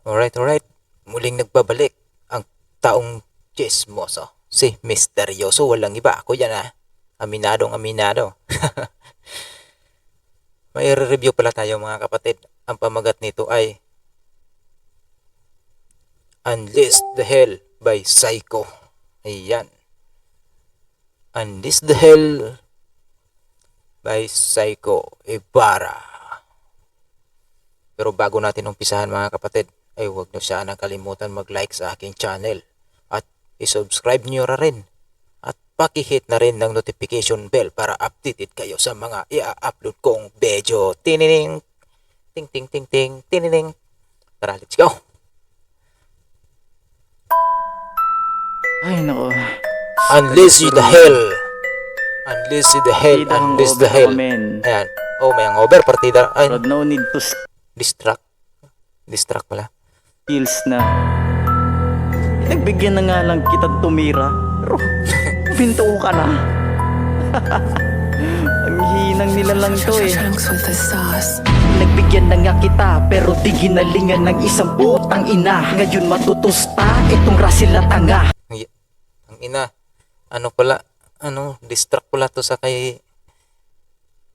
Alright. Muling nagbabalik ang taong chismoso. Si Misteryoso, walang iba. Ako yan Aminado. May review pala tayo mga kapatid. Ang pamagat nito ay Unleash the Hell by Psycho. Ayan. Unleash the Hell by Psycho Ibarra. Pero bago natin umpisahan mga kapatid, ay huwag nyo sana kalimutan mag-like sa aking channel at isubscribe nyo rin at pakihit na rin ng notification bell para updated kayo sa mga i-upload kong video. Tinining, ting, tinining. Tara, let's go! Ay, nako. Unleash the Hell! Unleash the Hell! Partidang Unleash the over Hell! ako, men. Ayan. Oh, may over partida. Ay, But no need to distract pala. skills na. Nagbigyan na nga lang kita tumira. Pero, pinto ka na. Ang hinang nila lang to eh. Nagbigyan na nga kita, pero di ginalingan ng isang putang ina. Ngayon matutusta, itong rasil at tanga. Ang ina.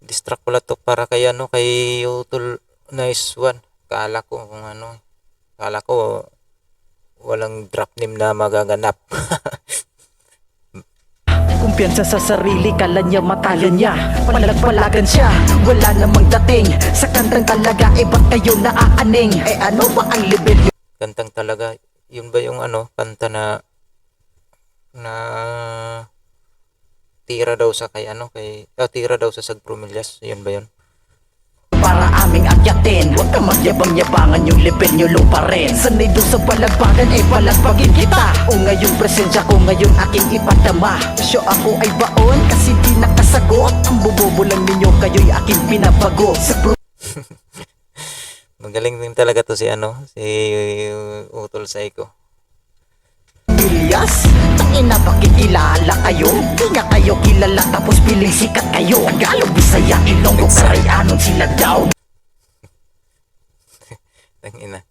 Distract pala to para kay kay Utol Nice One. Kala ko walang drop name na magaganap. Kumpiyansa sa sarili, kala niya matalo niya. Palag-palagan siya, wala namang dating. Sa kantang talaga, ba't kayo naaaning? Ano ba ang level nyo? Kantang talaga, yun ba yung kanta na tira daw sa tira daw sa Sagpromillas, yun ba yun? Para aming akyatin, huwag ka magyabang-yabangan, yung level nyo low pa rin. Sanay doon sa palagpagan, palagpagin kita. O ngayon presensya ko, ngayon aking ipadama. Syo ako ay baon, kasi di nakasagot. Ang bubobo lang ninyo, kayo'y aking pinabago. Sa Magaling din talaga to si Utol Psycho. Bilyas, tangina pakikilala kayo. Di nga kayo kilala tapos piling sikat kayo. Tagalog, Bisaya, Ilonggo, Sarayanon sila daw. Tangina.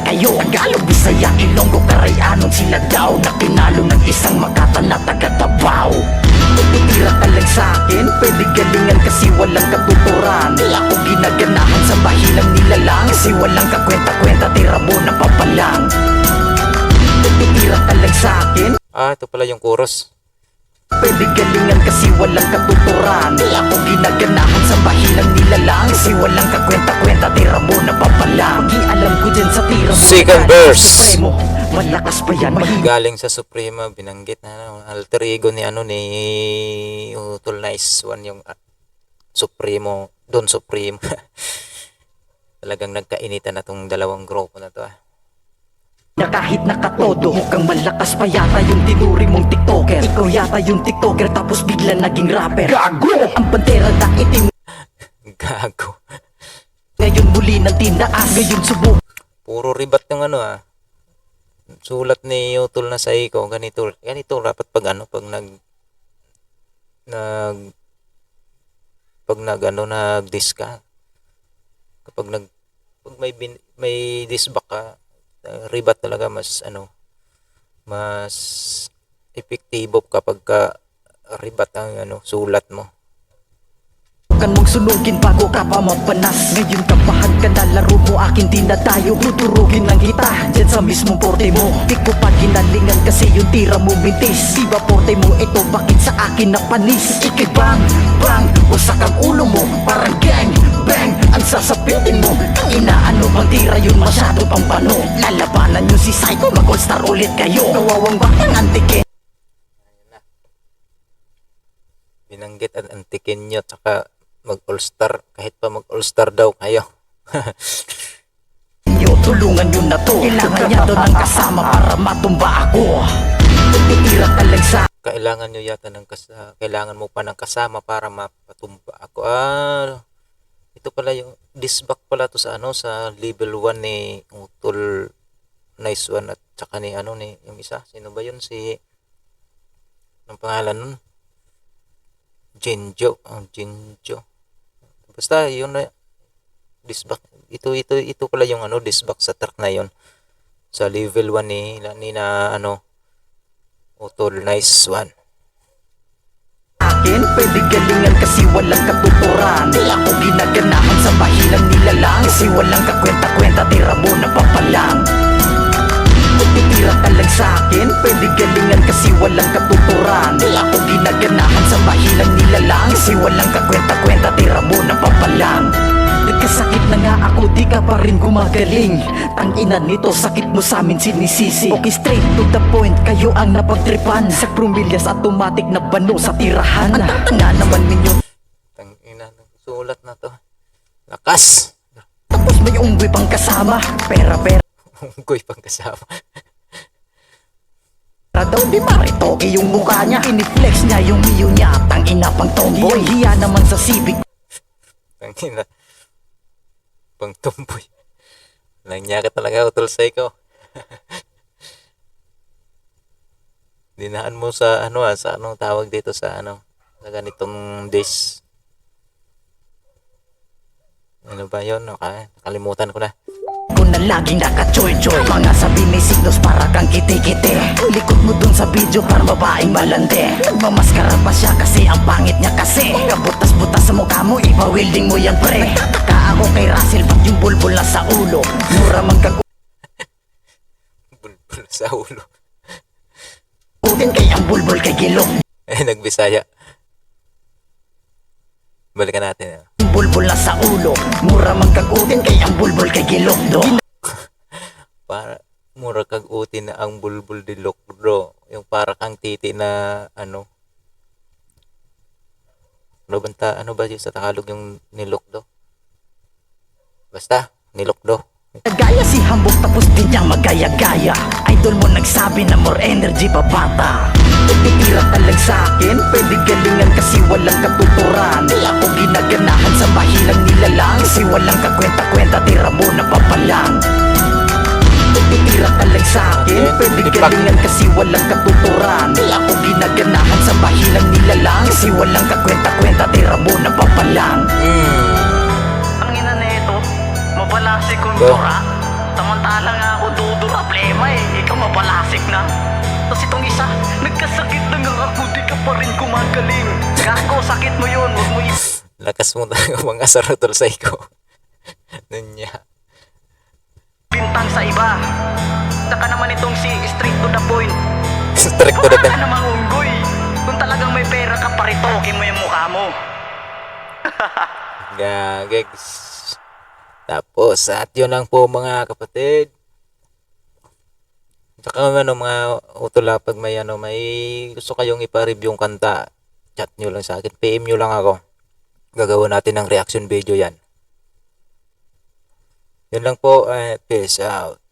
Kayo ang Tagalog, Bisaya, Ilonggo, Sarayanon sila daw. Na pinalo ng isang Makata na taga-Tabaw. Tutira ka lang sa'kin, pwede galingan kasi walang katuturan. Di ako ginaganahan sa bahilang nilalang, kasi walang kakwenta-kwenta, tira mo na papalang. Tutira ka lang sa'kin, Ito pala yung chorus. pwede galingan kasi walang katuturan. Di ako ginaganahan sa bahilang nilalang, kasi walang kakwenta-kwenta, tira mo na papalang. Di alam ko dyan sa tira mo Second na verse. Supremo, malakas pa yan, Galing sa Suprema, binanggit na alter ego ni ni Utol Nice One, yung Supremo, Don Supremo. Talagang nagkainitan na tong dalawang grupo na to. na kahit nakatodo. Mukhang malakas pa yata yung tinuri mong tiktoker. Ikaw yata yung tiktoker tapos bigla naging rapper. Gago! Ang pantera na itim Gago. ngayon muli ng tinaas. Ngayon subok Puro ribat yung sulat ni Utol na Psycho. Ganito dapat pag nag-diss ka. Pag may disback ka, ribat talaga mas epektibo kapag ribat ang sulat mo. kan mong sunugin bago ka pa mapanas. Ngayon kabahan ka na laro mo akin dinadayo. Tuturugin lang kita dyan sa mismong porte mo. Di ko pa ginalingan kasi yung tira mo bintis. Di ba porte mo ito bakit sa akin na panis? Ikay bang bang wasak ang ulo mo. Parang gang bang ang sasapitin mo. Ang inaano bang tira yun masyado pang pano. Lalabanan nyo si Psycho, mag all star ulit kayo. Kawawang batang antikin. Binanggit at antikin nyo, tsaka mag all-star, kahit pa mag all-star daw kayo. Tulungan nyo na to. Kailangan niya to ng kasama para matumba ako. Tutira ka lang sa Kailangan mo pa ng kasama para mapatumba ako. Ito pala yung disback pala to sa sa level 1 ni Utol Nice One at tsaka ni yung isa, sino ba yun, ang pangalan nun? Jinjo. Basta yun na disc brake. Ito pala yung ano, disc brake sa truck na yon. Sa level 1 ni na ano, Utol Nice 1. Akin, pwede galingan kasi walang katuturan. Di ako ginaganahan sa bahilang nilalang, kasi walang kakwenta-kwenta, tira mo na papalang. Titira ka lang sa'kin, pwede galingan kasi walang katuturan. Di ako ginaganahan sa bahilang nilalang, kasi walang kakwenta-kwenta, tira mo na papalang. Nagkasakit na nga ako, di ka pa rin gumagaling. Tangina nito, sakit mo sa amin sinisisi. Okay, straight to the point, kayo ang napagtripan. Sa Brumilyas, automatic na bano sa tirahan. Ang nga naman ninyo, Tangina, sulat na to. Lakas! tapos may unggoy pang kasama. Pera-pera Unggoy pang kasama. daw, di maritoke yung mukha niya. Iniflex niya yung miyo niya, tangina pang tomboy. Hiya naman sa civic, Tangina. Pang tumboy. Nangyakit talaga, Utol Psycho. Dinaan mo sa ano sa anong tawag dito sa ano, sa ganitong days. Ano ba yun? Okay, nakalimutan ko na. ko na laging naka-choy-choy. Mga sabi may signos para kang kiti-kiti. Likod mo dun sa video para babaeng malandi. Nagmamaskara pa siya kasi ang pangit niya kasi. Kabutas-butas sa mukha mo, ipa-welding mo yan pre. Nagtaka ako kay Russell, ba't yung bulbul na sa ulo? Mura man kag Bulbul sa ulo. utin kay ang bulbul kay gilong. Nagbisaya. Balikan natin. Bulbul na sa ulo, mura man kag utin kay ang bulbul kay gilong do. Para mura kag uti na ang bulbul di lokro. Yung para kang titi na ano. Ano ba yung sa Tagalog yung nilokdo? Basta, nilokdo. Gaya si hambog tapos di niya magaya-gaya. Idol mo nagsabi na more energy pa bata. Titira ka lang sa'kin, pwede galingan kasi walang katuturan. Di ako ginaganahan sa bahilang nilalang, kasi walang kakwenta-kwenta, tira mo na papalang. Titira ka lang sa'kin, pwede galingan kasi walang katuturan. Di ako ginaganahan sa bahilang nilalang, kasi walang kakwenta-kwenta, tira mo na papalang. Ang ina na ito, mabalasik kong Go. dura. Samantala nga ako dudura plema ikaw mabalasik na. Tapos itong isa, nagkasakit na nga ako, di ka pa rin kumagaling. Gago, sakit mo yun, huwag mo Lakas mo talaga mga sarotol psycho. Nunya. ipintang sa iba. Saka naman itong si straight to the point. Strict to the Wala ka point. namang unggoy. Kung talagang may pera ka, paritokin mo yung mukha mo. Gagegs. Tapos, at yun lang po mga kapatid. Saka ano mga utula pag may ano, may gusto kayong ipa-review yung kanta, chat nyo lang sa akin, PM nyo lang ako. Gagawa natin ng reaction video yan. Yun lang po, peace out.